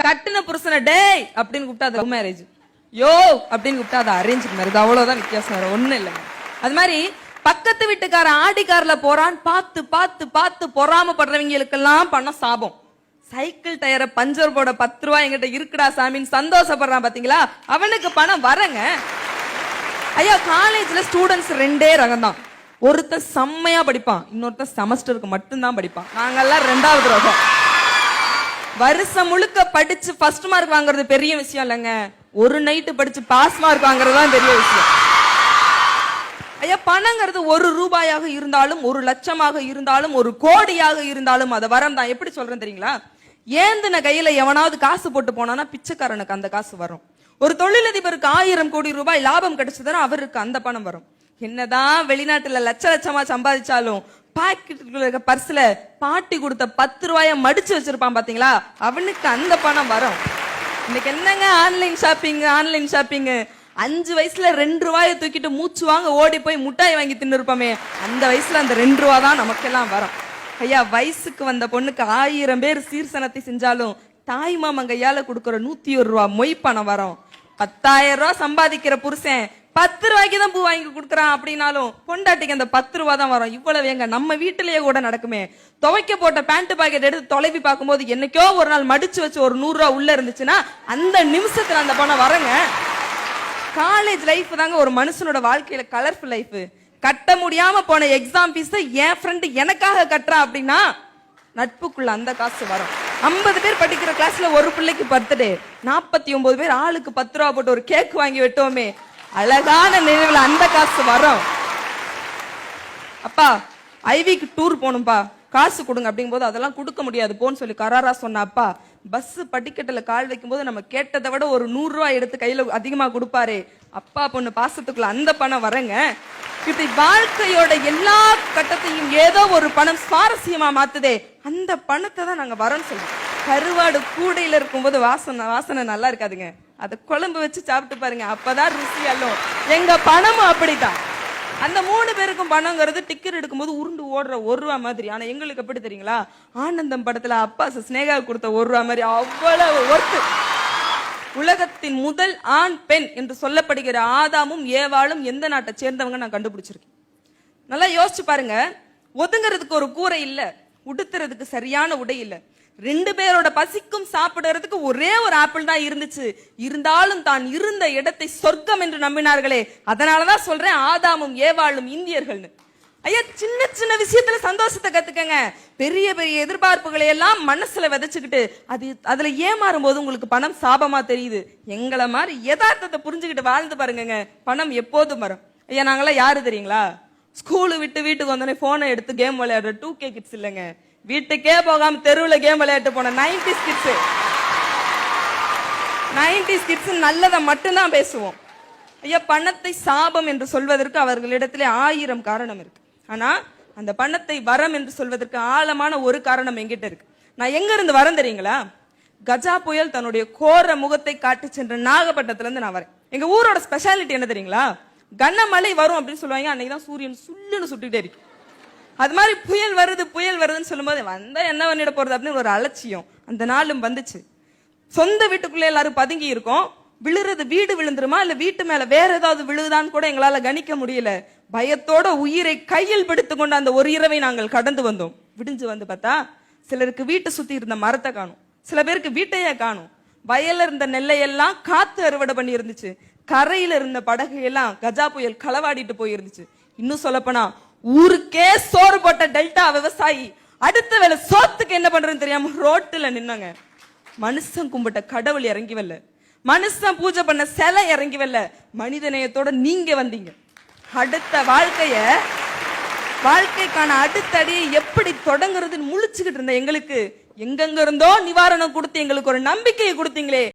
கட்டின புருஷனை டேய் அப்படின்னு கூப்பிட்டா அது லவ் மேரேஜ், யோ அப்படின்னு கூப்பிட்டா அது அரேஞ்ச் மேரேஜ். அவ்வளவுதான் வித்தியாசம், வேற ஒண்ணும் இல்லைங்க. அது மாதிரி பக்கத்து வீட்டுக்கார ஆடி கார்ல போறான் பார்த்து பார்த்து பார்த்து பொறாமப்படுறவங்களுக்கெல்லாம் பண்ண சாபம். சைக்கிள் டயரை பஞ்சர் போட 10 ரூபாய் என்கிட்ட இருக்குடா சாமின்னு சந்தோஷப்படுறான் பாத்தீங்களா, அவனுக்கு பணம் வரங்க. ஐயா, காலேஜ்ல ஸ்டூடெண்ட்ஸ் 2 ரகம் தான். ஒருத்தன் செம்மையா படிப்பான், இன்னொருத்தன் செமஸ்டருக்கு மட்டும்தான் படிப்பான். நாங்கெல்லாம் 2வது ரகம். வருஷம் முழுக்க படிச்சு ஃபர்ஸ்ட் மார்க் வாங்குறது பெரிய விஷயம் இல்லைங்க, ஒரு நைட்டு படிச்சு பாஸ் மார்க் வாங்குறது தான் பெரிய விஷயம். ஐயா, பணங்கிறது 1 ரூபாயாக இருந்தாலும் 1 லட்சமாக இருந்தாலும் 1 கோடியாக இருந்தாலும் அது வரம் தான். எப்படி சொல்றேன் தெரியுங்களா? ஏந்தின கையில எவனாவது காசு போட்டு போனானா பிச்சைக்காரனுக்கு அந்த காசு வரும். ஒரு தொழிலதிபருக்கு 1000 கோடி ரூபாய் லாபம் கிடைச்சதுன்னா அவருக்கு அந்த பணம் வரும். என்னதான் வெளிநாட்டுல லட்ச லட்சமா சம்பாதிச்சாலும் பாக்கெட்டுக்குள்ள இருக்க பர்ஸ்ல பாட்டி கொடுத்த 10 ரூபாய மடிச்சு வச்சிருப்பான் பாத்தீங்களா, அவனுக்கு அந்த பணம் வரும். இன்னைக்கு என்னங்க ஆன்லைன் ஷாப்பிங், ஆன்லைன் ஷாப்பிங். 5 வயசுல 2 ரூபாயை தூக்கிட்டு மூச்சு வாங்க ஓடி போய் முட்டாய் வாங்கி தின்னு இருப்போமே, அந்த வயசுல அந்த 2 ரூபா தான் நமக்கெல்லாம் வரும். ஐயா, வயசுக்கு வந்த பொண்ணுக்கு 1000 பேர் சீர்சனத்தை செஞ்சாலும் தாய் மாமன் கையால கொடுக்கற 101 ரூபா மொய் பணம் வரும். 10,000 ரூபாய் சம்பாதிக்கிற புருஷன் 10 ரூபாய்க்கு தான் பூ வாங்கி கொடுக்குறான் அப்படின்னாலும் பொண்டாட்டிக்கு அந்த 10 ரூபா தான் வரும். இவ்வளவு எங்க நம்ம வீட்டிலேயே கூட நடக்குமே. துவைக்க போட்ட பேண்ட் பாக்கெட் எடுத்து தொலைவி பார்க்கும்போது என்னைக்கோ ஒரு நாள் மடிச்சு வச்சு ஒரு 100 ரூபா உள்ள இருந்துச்சுன்னா அந்த நிமிஷத்துல அந்த பணம் வரங்க. காலேஜ் லைஃப் தாங்க ஒரு மனுஷனோட வாழ்க்கையில கலர்ஃபுல் லைஃப். கட்ட முடியாம போன எக்ஸாம் ஃபீஸ் என் ஃப்ரெண்ட் எனக்காக கட்டுறா அப்படின்னா நட்புக்குள்ள அந்த காசு வரும். 50 பேர் படிக்கிற கிளாஸ்ல ஒரு பிள்ளைக்கு பர்த்டே, 49 பேர் ஆளுக்கு 10 ரூபா போட்டு ஒரு கேக் வாங்கி வெட்டோமே, அழகான நினைவுல அந்த காசு வரும். அப்பா ஐவிக்கு டூர் போகணும்பா, காசு கொடுங்க அப்படிங்கும் போது அதெல்லாம் கொடுக்க முடியாது போன்னு சொல்லி கராரா சொன்ன அப்பா பஸ் படிக்கட்டுல கால் வைக்கும் போது நம்ம கேட்டதை விட ஒரு 100 ரூபாய் எடுத்து கையில அதிகமா கொடுப்பாரு. அப்பா பொண்ணு பாசத்துக்குள்ள அந்த பணம் வரங்க. இப்படி வாழ்க்கையோட எல்லா கட்டத்தையும் ஏதோ ஒரு பணம் சுவாரஸ்யமா மாத்துதே, அந்த பணத்தை தான் நாங்க வரன்னு சொல்றோம். கருவாடு கூடையில இருக்கும்போது வாசனை நல்லா இருக்காதுங்க, அதை குழம்பு வச்சு சாப்பிட்டு பாருங்க, அப்பதான் ருசி அல்லம். எங்க பணமும் அப்படித்தான். அந்த 3 பேருக்கும் பணங்கிறது டிக்கெட் எடுக்கும்போது உருண்டு ஓடுற 1 ரூபா மாதிரி. ஆனா எங்களுக்கு எப்படி தெரியுங்களா, ஆனந்தம் படத்துல அப்பா ஸ்னேகா கொடுத்த 1 ரூபா மாதிரி அவ்வளவு ஒர்த்து. உலகத்தின் முதல் ஆண் பெண் என்று சொல்லப்படுகிற ஆதாமும் ஏவாளும் எந்த நாட்டை சேர்ந்தவங்க நான் கண்டுபிடிச்சிருக்கேன். நல்லா யோசிச்சு பாருங்க. ஒதுங்கிறதுக்கு ஒரு கூரை இல்ல, உடுத்துறதுக்கு சரியான உடை இல்ல, 2 பேரோட பசிக்கும் சாப்பிடுறதுக்கு ஒரே ஒரு ஆப்பிள் தான் இருந்துச்சு. இருந்தாலும் தான் இருந்த இடத்தை சொர்க்கம் என்று நம்பினார்களே, அதனாலதான் சொல்றேன் ஆதாமும் ஏவாளும் இந்தியர்கள்னு. ஐயா, சின்ன சின்ன விஷயத்துல சந்தோஷத்தை கத்துக்கங்க. பெரிய பெரிய எதிர்பார்ப்புகளை எல்லாம் மனசுல விதைச்சுக்கிட்டு அதுல ஏமாறும் போது உங்களுக்கு பணம் சாபமா தெரியுது. எங்களை மாதிரி யதார்த்தத்தை புரிஞ்சுக்கிட்டு வாழ்ந்து பாருங்க, பணம் எப்போதும் வரும். ஐயா, நாங்களாம் யாரு தெரியுங்களா? ஸ்கூலு விட்டு வீட்டுக்கு வந்தோடனே போனை எடுத்து கேம் விளையாடுற 2K கிட்ஸ் இல்லைங்க, வீட்டுக்கே போகாம தெருவுல கேம் விளையாட்டு போன 90s கிட்ஸ். 90s கிட்ஸ் நல்லதை மட்டும்தான் பேசுவோம். ஐயா, பணத்தை சாபம் என்று சொல்வதற்கு அவர்களிடத்திலே 1000 காரணம் இருக்கு. ஆனா அந்த பணத்தை வரம் என்று சொல்வதற்கு ஆழமான ஒரு காரணம் எங்கிட்ட இருக்கு. நான் எங்க இருந்து வரேன் தெரியுங்களா? கஜா புயல் தன்னுடைய கோர முகத்தை காட்டி சென்ற நாகப்பட்டினத்துல இருந்து நான் வரேன். எங்க ஊரோட ஸ்பெஷாலிட்டி என்ன தெரியுங்களா? கனமழை வரும் அப்படின்னு சொல்லுவாங்க, அன்னைக்குதான் சூரியன் சுல்லுன்னு சுட்டுட்டே இருக்கு. அது மாதிரி புயல் வருதுன்னு சொல்லும்போது வந்தா என்ன பண்ணிட போறது அப்படின்னு ஒரு அலட்சியம். அந்த நாளும் வந்துச்சு. சொந்த வீட்டுக்குள்ளே எல்லாரும் பதுங்கி இருக்கோம். விழுறது வீடு விழுந்துருமா இல்ல வீட்டு மேல வேற ஏதாவது விழுதான்னு கூட எங்களால கணிக்க முடியல. பயத்தோட உயிரை கையில் பிடித்துக் கொண்டு அந்த ஒரு இரவை நாங்கள் கடந்து வந்தோம். விடிஞ்சு வந்து பார்த்தா சிலருக்கு வீட்டை சுத்தி இருந்த மரத்தை காணும், சில பேருக்கு வீட்டையே காணும். வயல்ல இருந்த நெல்லையெல்லாம் காத்து அறுவடை பண்ணி இருந்துச்சு. கரையில இருந்த படகையெல்லாம் கஜா புயல் களவாடிட்டு போயிருந்துச்சு. இன்னும் சொல்லப்போனா ஊருக்கே சோறு போட்ட டெல்டா விவசாயி அடுத்த வேலை சோத்துக்கு என்ன பண்றதுன்னு தெரியாம ரோட்டுல நின்னாங்க. மனுஷன் கும்பிட்ட கடவுள் இறங்கி வரல, மனுஷன் பூஜை பண்ண சிலை இறங்கி வரல, மனிதநேயத்தோட நீங்க வந்தீங்க. அடுத்த வாழ்க்கைக்கான அடுத்த அடியை எப்படி தொடங்குறதுன்னு முழிச்சுக்கிட்டு இருந்த எங்களுக்கு எங்கெங்க இருந்தோ நிவாரணம் கொடுத்து எங்களுக்கு ஒரு நம்பிக்கையை கொடுத்தீங்களே.